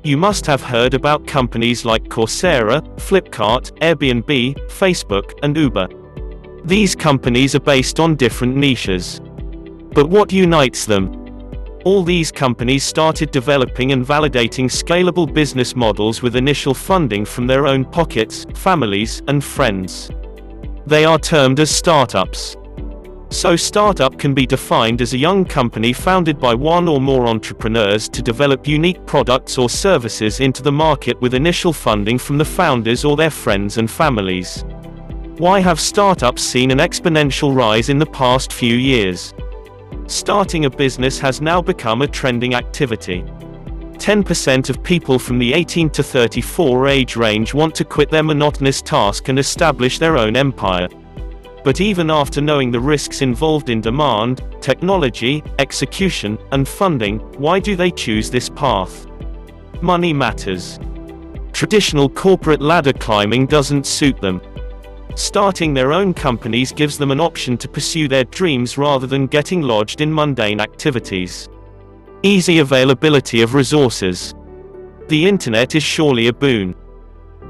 You must have heard about companies like Coursera, Flipkart, Airbnb, Facebook, and Uber. These companies are based on different niches. But what unites them? All these companies started developing and validating scalable business models with initial funding from their own pockets, families, and friends. They are termed as startups. So startup can be defined as a young company founded by one or more entrepreneurs to develop unique products or services into the market with initial funding from the founders or their friends and families. Why have startups seen an exponential rise in the past few years? Starting a business has now become a trending activity. 10% of people from the 18 to 34 age range want to quit their monotonous task and establish their own empire. But even after knowing the risks involved in demand, technology, execution, and funding, why do they choose this path? Money matters. Traditional corporate ladder climbing doesn't suit them. Starting their own companies gives them an option to pursue their dreams rather than getting lodged in mundane activities. Easy availability of resources. The internet is surely a boon.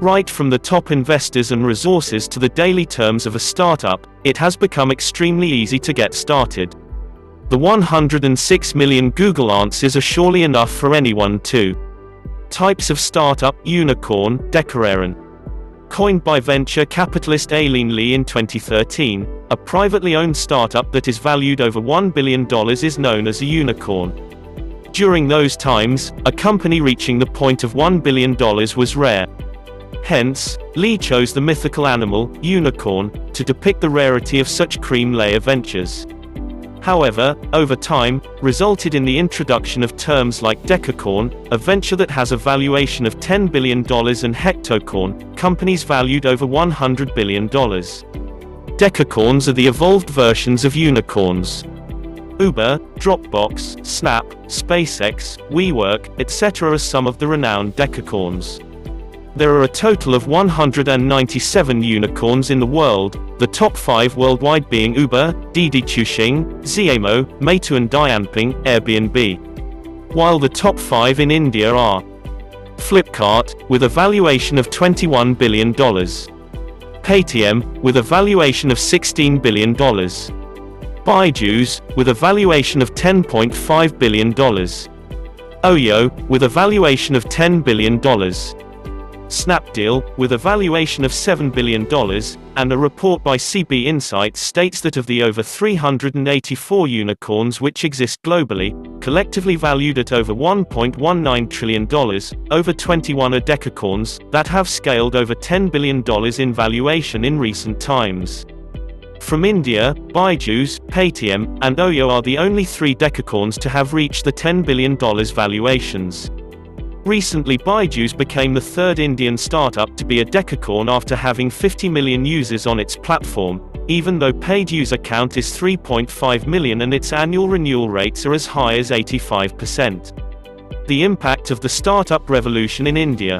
Right from the top investors and resources to the daily terms of a startup, it has become extremely easy to get started. The 106 million Google answers are surely enough for anyone too. Types of startup: unicorn, decareran. Coined by venture capitalist Aileen Lee in 2013, a privately owned startup that is valued over $1 billion is known as a unicorn. During those times, a company reaching the point of $1 billion was rare. Hence, Lee chose the mythical animal, unicorn, to depict the rarity of such cream layer ventures. However, over time, resulted in the introduction of terms like decacorn, a venture that has a valuation of $10 billion, and hectocorn, companies valued over $100 billion. Decacorns are the evolved versions of unicorns. Uber, Dropbox, Snap, SpaceX, WeWork, etc. are some of the renowned decacorns. There are a total of 197 unicorns in the world, the top 5 worldwide being Uber, Didi Chuxing, Xiaomo, Meitu and Dianping, Airbnb. While the top 5 in India are Flipkart, with a valuation of $21 billion. Paytm, with a valuation of $16 billion. Byju's, with a valuation of $10.5 billion. Oyo, with a valuation of $10 billion. Snapdeal, with a valuation of $7 billion, and a report by CB Insights states that of the over 384 unicorns which exist globally, collectively valued at over $1.19 trillion, over 21 are decacorns, that have scaled over $10 billion in valuation in recent times. From India, Byju's, Paytm, and Oyo are the only 3 decacorns to have reached the $10 billion valuations. Recently Byju's became the 3rd Indian startup to be a decacorn after having 50 million users on its platform, even though paid user count is 3.5 million and its annual renewal rates are as high as 85%. The impact of the startup revolution in India.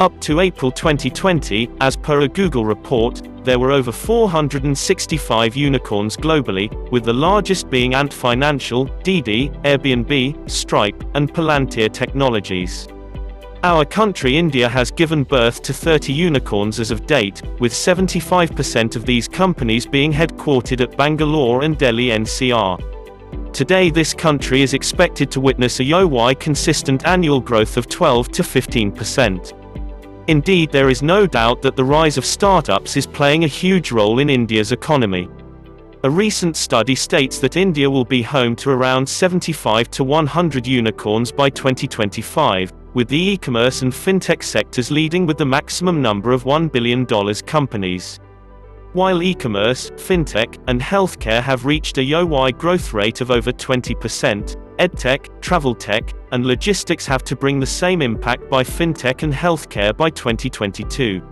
Up to April 2020, as per a Google report, there were over 465 unicorns globally, with the largest being Ant Financial, Didi, Airbnb, Stripe, and Palantir Technologies. Our country India has given birth to 30 unicorns as of date, with 75% of these companies being headquartered at Bangalore and Delhi NCR. Today this country is expected to witness a year-wide consistent annual growth of 12 to 15%. Indeed, there is no doubt that the rise of startups is playing a huge role in India's economy. A recent study states that India will be home to around 75 to 100 unicorns by 2025, with the e-commerce and fintech sectors leading with the maximum number of $1 billion companies. While e-commerce, fintech, and healthcare have reached a year-wide growth rate of over 20%, edtech, travel tech, and logistics have to bring the same impact by fintech and healthcare by 2022.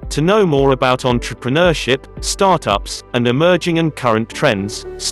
To know more about entrepreneurship, startups, and emerging and current trends, stay